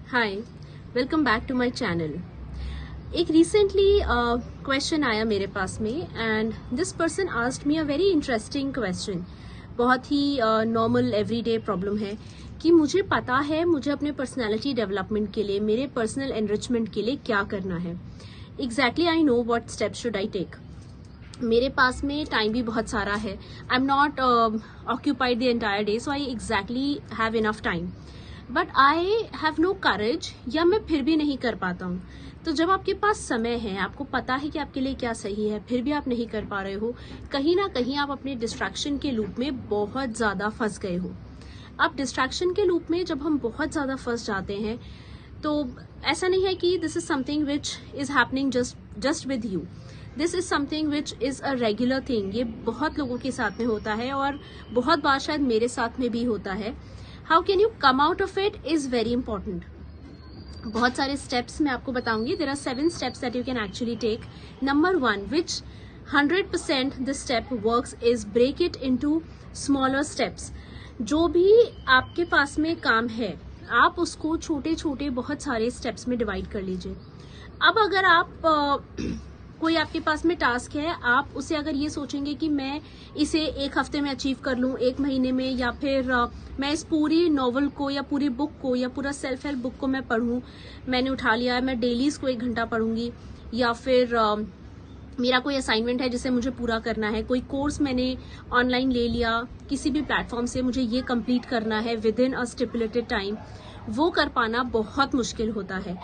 Hi, welcome back to my channel. एक recently question आया मेरे पास में and this person asked me a very interesting question. बहुत ही नॉर्मल एवरीडे प्रॉब्लम है कि मुझे पता है मुझे अपने पर्सनालिटी डेवलपमेंट के लिए, मेरे पर्सनल एनरिचमेंट के लिए क्या करना है। Exactly I know what steps should I take. मेरे पास में टाइम भी बहुत सारा है। I am not occupied the entire day, so I exactly have enough time, but I have no courage, या मैं फिर भी नहीं कर पाता हूँ। तो जब आपके पास समय है, आपको पता है कि आपके लिए क्या सही है, फिर भी आप नहीं कर पा रहे हो, कहीं ना कहीं आप अपने डिस्ट्रैक्शन के लूप में बहुत ज्यादा फंस गए हो। अब डिस्ट्रैक्शन के लूप में जब हम बहुत ज्यादा फंस जाते हैं तो ऐसा नहीं है कि this is something which is happening just with you. This is something which is a regular thing. ये बहुत लोगों के साथ में होता है और बहुत बार शायद मेरे साथ में भी होता है। How can you come out of it is very important. बहुत सारे स्टेप्स मैं आपको बताऊंगी। There are 7 steps that you can actually take. Number 1 which 100% this step works is break it into smaller steps. जो भी आपके पास में काम है, आप उसको छोटे छोटे बहुत सारे स्टेप्स में डिवाइड कर लीजिए। अब अगर आप कोई आपके पास में टास्क है, आप उसे अगर ये सोचेंगे कि मैं इसे 1 हफ्ते में अचीव कर लूं, 1 महीने में, या फिर मैं इस पूरी नॉवल को या पूरी बुक को या पूरा सेल्फ हेल्प बुक को मैं पढ़ूं, मैंने उठा लिया है, मैं डेली इसको 1 घंटा पढ़ूंगी, या फिर मेरा कोई असाइनमेंट है जिसे मुझे पूरा करना है, कोई कोर्स मैंने ऑनलाइन ले लिया किसी भी प्लेटफॉर्म से, मुझे ये कंप्लीट करना है with in a stipulated time, वो कर पाना बहुत मुश्किल होता है।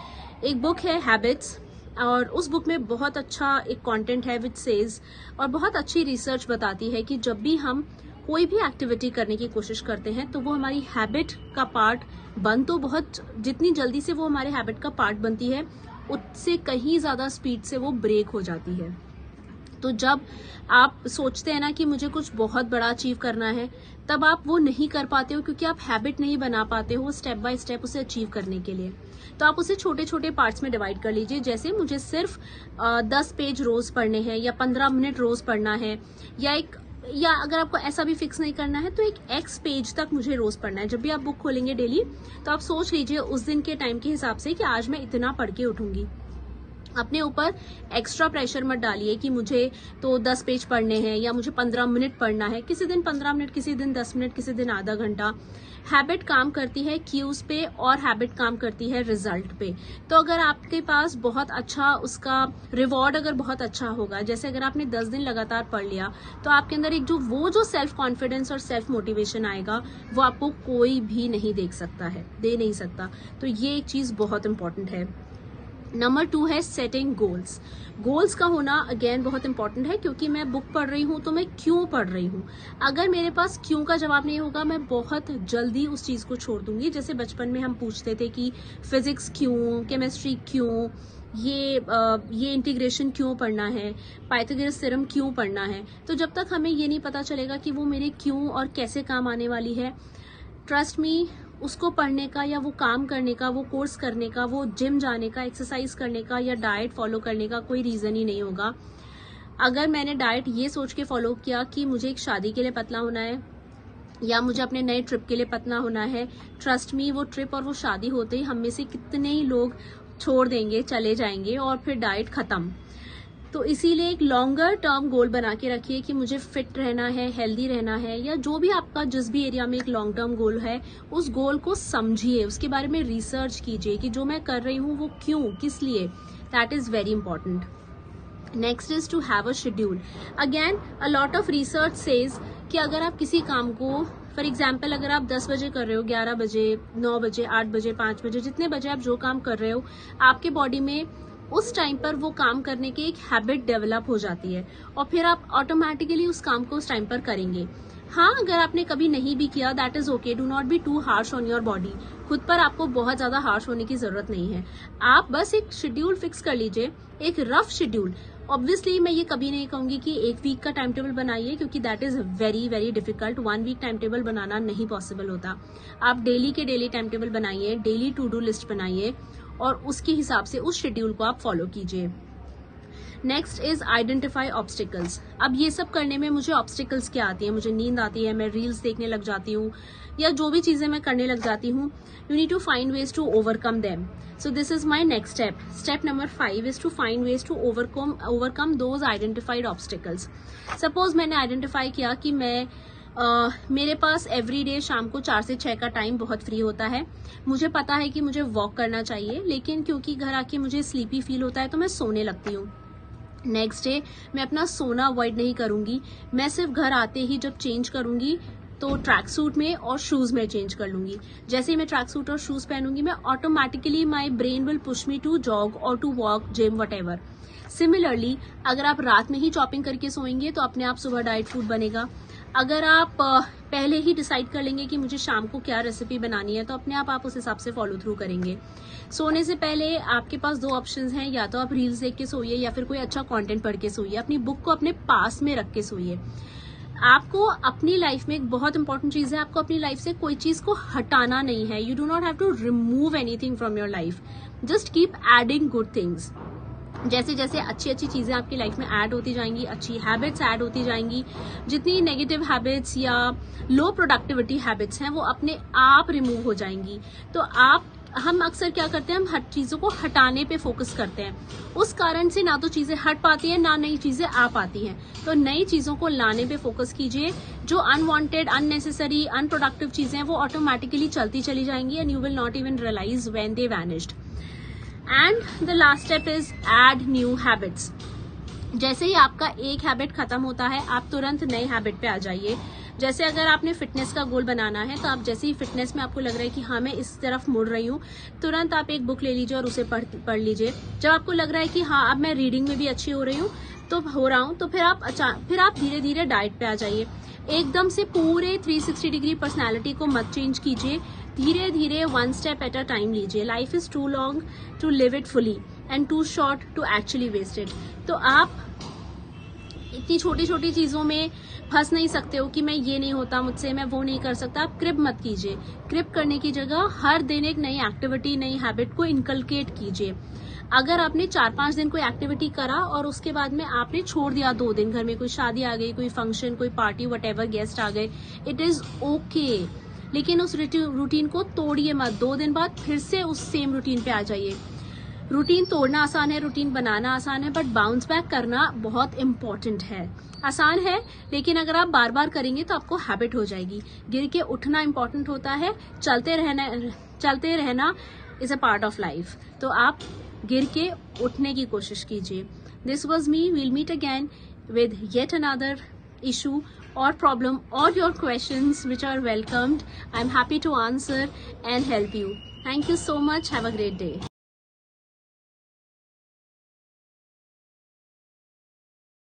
एक बुक है हैबिट्स, और उस बुक में बहुत अच्छा एक कंटेंट है विच सेज, और बहुत अच्छी रिसर्च बताती है कि जब भी हम कोई भी एक्टिविटी करने की कोशिश करते हैं तो वो हमारी हैबिट का पार्ट बन तो बहुत, जितनी जल्दी से वो हमारे हैबिट का पार्ट बनती है उससे कहीं ज्यादा स्पीड से वो ब्रेक हो जाती है। तो जब आप सोचते हैं ना कि मुझे कुछ बहुत बड़ा अचीव करना है, तब आप वो नहीं कर पाते हो क्योंकि आप हैबिट नहीं बना पाते हो स्टेप बाय स्टेप उसे अचीव करने के लिए। तो आप उसे छोटे छोटे पार्ट्स में डिवाइड कर लीजिए। जैसे मुझे सिर्फ 10 पेज रोज पढ़ने हैं, या 15 मिनट रोज पढ़ना है, या अगर आपको ऐसा भी फिक्स नहीं करना है तो एक X पेज तक मुझे रोज पढ़ना है। जब भी आप बुक खोलेंगे डेली, तो आप सोच लीजिए उस दिन के टाइम के हिसाब से कि आज मैं इतना पढ़ के उठूंगी। अपने ऊपर एक्स्ट्रा प्रेशर मत डालिए कि मुझे तो 10 पेज पढ़ने हैं या मुझे 15 मिनट पढ़ना है। किसी दिन 15 मिनट, किसी दिन 10 मिनट, किसी दिन आधा घंटा। हैबिट काम करती है क्यूज पे और हैबिट काम करती है रिजल्ट पे। तो अगर आपके पास बहुत अच्छा उसका रिवॉर्ड अगर बहुत अच्छा होगा, जैसे अगर आपने 10 दिन लगातार पढ़ लिया, तो आपके अंदर एक जो सेल्फ कॉन्फिडेंस और सेल्फ मोटिवेशन आएगा वो आपको कोई भी नहीं दे नहीं सकता। तो ये एक चीज बहुत इंपॉर्टेंट है। नंबर 2 है सेटिंग गोल्स। गोल्स का होना अगेन बहुत इंपॉर्टेंट है, क्योंकि मैं बुक पढ़ रही हूं तो मैं क्यों पढ़ रही हूं। अगर मेरे पास क्यों का जवाब नहीं होगा, मैं बहुत जल्दी उस चीज को छोड़ दूंगी। जैसे बचपन में हम पूछते थे कि फिजिक्स क्यों, केमिस्ट्री क्यों, ये इंटीग्रेशन क्यों पढ़ना है, पाइथागोरस थ्योरम क्यों पढ़ना है। तो जब तक हमें ये नहीं पता चलेगा कि वो मेरे क्यों और कैसे काम आने वाली है, ट्रस्ट मी, उसको पढ़ने का या वो काम करने का, वो कोर्स करने का, वो जिम जाने का, एक्सरसाइज करने का या डाइट फॉलो करने का कोई रीजन ही नहीं होगा। अगर मैंने डाइट ये सोच के फॉलो किया कि मुझे एक शादी के लिए पतला होना है या मुझे अपने नए ट्रिप के लिए पतला होना है, ट्रस्ट मी, वो ट्रिप और वो शादी होते ही हम में से कितने ही लोग छोड़ देंगे, चले जाएंगे, और फिर डाइट खत्म। तो इसीलिए एक लॉन्गर टर्म गोल बना के रखिए कि मुझे फिट रहना है, हेल्दी रहना है, या जो भी आपका जिस भी एरिया में एक लॉन्ग टर्म गोल है, उस गोल को समझिए, उसके बारे में रिसर्च कीजिए कि जो मैं कर रही हूँ वो क्यों, किस लिए। That is very important. Next is to have a schedule. Again a lot of research says कि अगर आप किसी काम को, फॉर एग्जाम्पल अगर आप 10 बजे कर रहे हो, 11 बजे, 9 बजे, 8 बजे, 5 बजे, जितने बजे आप जो काम कर रहे हो, आपके बॉडी में उस टाइम पर वो काम करने की एक हैबिट डेवलप हो जाती है, और फिर आप ऑटोमेटिकली उस काम को उस टाइम पर करेंगे। हाँ, अगर आपने कभी नहीं भी किया, that is okay. Do not be too harsh on your body. खुद पर आपको बहुत ज्यादा हार्श होने की जरूरत नहीं है। आप बस एक शेड्यूल फिक्स कर लीजिए, एक रफ शेड्यूल। ऑब्वियसली मैं ये कभी नहीं कहूंगी कि 1 वीक का टाइम टेबल बनाइए, क्योंकि that is very very difficult. 1 week time table बनाना नहीं पॉसिबल होता। आप डेली के डेली टाइम टेबल बनाइए, डेली टू डू लिस्ट बनाइए, और उसके हिसाब से उस शेड्यूल को आप फॉलो कीजिए। Next is identify obstacles. अब ये सब करने में मुझे ऑब्स्टिकल्स क्या आती है, मुझे नींद आती है, मैं रील्स देखने लग जाती हूँ, या जो भी चीजें मैं करने लग जाती हूँ, you need to find ways to overcome them. So this is my next step. Step number 5 is to find ways to overcome those identified obstacles. Suppose मैंने आइडेंटिफाई किया कि मेरे पास एवरी डे शाम को 4 से 6 का टाइम बहुत फ्री होता है, मुझे पता है कि मुझे वॉक करना चाहिए, लेकिन क्योंकि घर आके मुझे स्लीपी फील होता है तो मैं सोने लगती हूँ। नेक्स्ट डे मैं अपना सोना अवॉइड नहीं करूंगी, मैं सिर्फ घर आते ही जब चेंज करूंगी तो ट्रैक सूट में और शूज में चेंज कर लूंगी। जैसे ही मैं ट्रैक सूट और शूज पहनूंगी, मैं automatically my brain will push me to jog और to walk, gym, what. Similarly अगर आप रात में ही चॉपिंग करके सोएंगे तो अपने आप सुबह डाइट फूड बनेगा। अगर आप पहले ही डिसाइड कर लेंगे कि मुझे शाम को क्या रेसिपी बनानी है, तो अपने आप उस हिसाब से फॉलो थ्रू करेंगे। सोने से पहले आपके पास 2 ऑप्शंस हैं, या तो आप रील्स देख के सोइए या फिर कोई अच्छा कंटेंट पढ़ के सोइए। अपनी बुक को अपने पास में रख के सोइए। आपको अपनी लाइफ में एक बहुत इंपॉर्टेंट चीज है, आपको अपनी लाइफ से कोई चीज को हटाना नहीं है। You do not have to remove anything from your life, just keep adding good things. जैसे जैसे अच्छी अच्छी चीजें आपकी लाइफ में ऐड होती जाएंगी, अच्छी हैबिट्स ऐड होती जाएंगी, जितनी नेगेटिव हैबिट्स या लो प्रोडक्टिविटी हैबिट्स हैं वो अपने आप रिमूव हो जाएंगी। तो हम अक्सर क्या करते हैं, हम हर चीजों को हटाने पे फोकस करते हैं, उस कारण से ना तो चीजें हट पाती हैं, ना नई चीजें आ पाती हैं। तो नई चीजों को लाने पे फोकस कीजिए। जो अनवांटेड, अननेसेसरी, अनप्रोडक्टिव चीजें हैं वो ऑटोमेटिकली चलती चली जाएंगी and you will not even realise when they vanished. And the last step is add new habits. जैसे ही आपका एक हैबिट खत्म होता है, आप तुरंत नए हैबिट पे आ जाइए। जैसे अगर आपने फिटनेस का गोल बनाना है, तो आप जैसे ही फिटनेस में आपको लग रहा है कि हाँ मैं इस तरफ मुड़ रही हूँ, तुरंत आप एक बुक ले लीजिए और उसे पढ़ लीजिए। जब आपको लग रहा है कि हाँ अब मैं रीडिंग में भी अच्छी हो रही हूँ, तो फिर आप धीरे धीरे डाइट पे आ जाइए। एकदम से पूरे 360 डिग्री पर्सनैलिटी को मत चेंज कीजिए, धीरे धीरे 1 स्टेप एट अ टाइम लीजिए। Life is too long to live it fully and too short to actually waste it. तो आप इतनी छोटी छोटी चीजों में फंस नहीं सकते हो कि मैं ये नहीं होता मुझसे, मैं वो नहीं कर सकता। आप क्रिप मत कीजिए। क्रिप करने की जगह हर दिन एक नई एक्टिविटी, नई हैबिट को इनकलकेट कीजिए। अगर आपने 4-5 दिन कोई एक्टिविटी करा और उसके बाद में आपने छोड़ दिया 2 दिन, घर में कोई शादी आ गई, कोई फंक्शन, कोई पार्टी, वटेवर, गेस्ट आ गए, इट इज ओके। लेकिन उस रूटीन को तोड़िए मत। 2 दिन बाद फिर से उस सेम रूटीन पे आ जाइए। रूटीन तोड़ना आसान है, रूटीन बनाना आसान है, बट बाउंस बैक करना बहुत इंपॉर्टेंट है। आसान है, लेकिन अगर आप बार बार करेंगे तो आपको हैबिट हो जाएगी। गिर के उठना इंपॉर्टेंट होता है, चलते रहना is a part of life. तो आप गिर के उठने की कोशिश कीजिए। This was me. We'll meet again with yet another issue or problem or your questions which are welcomed. I'm happy to answer and help you. Thank you so much. Have a great day.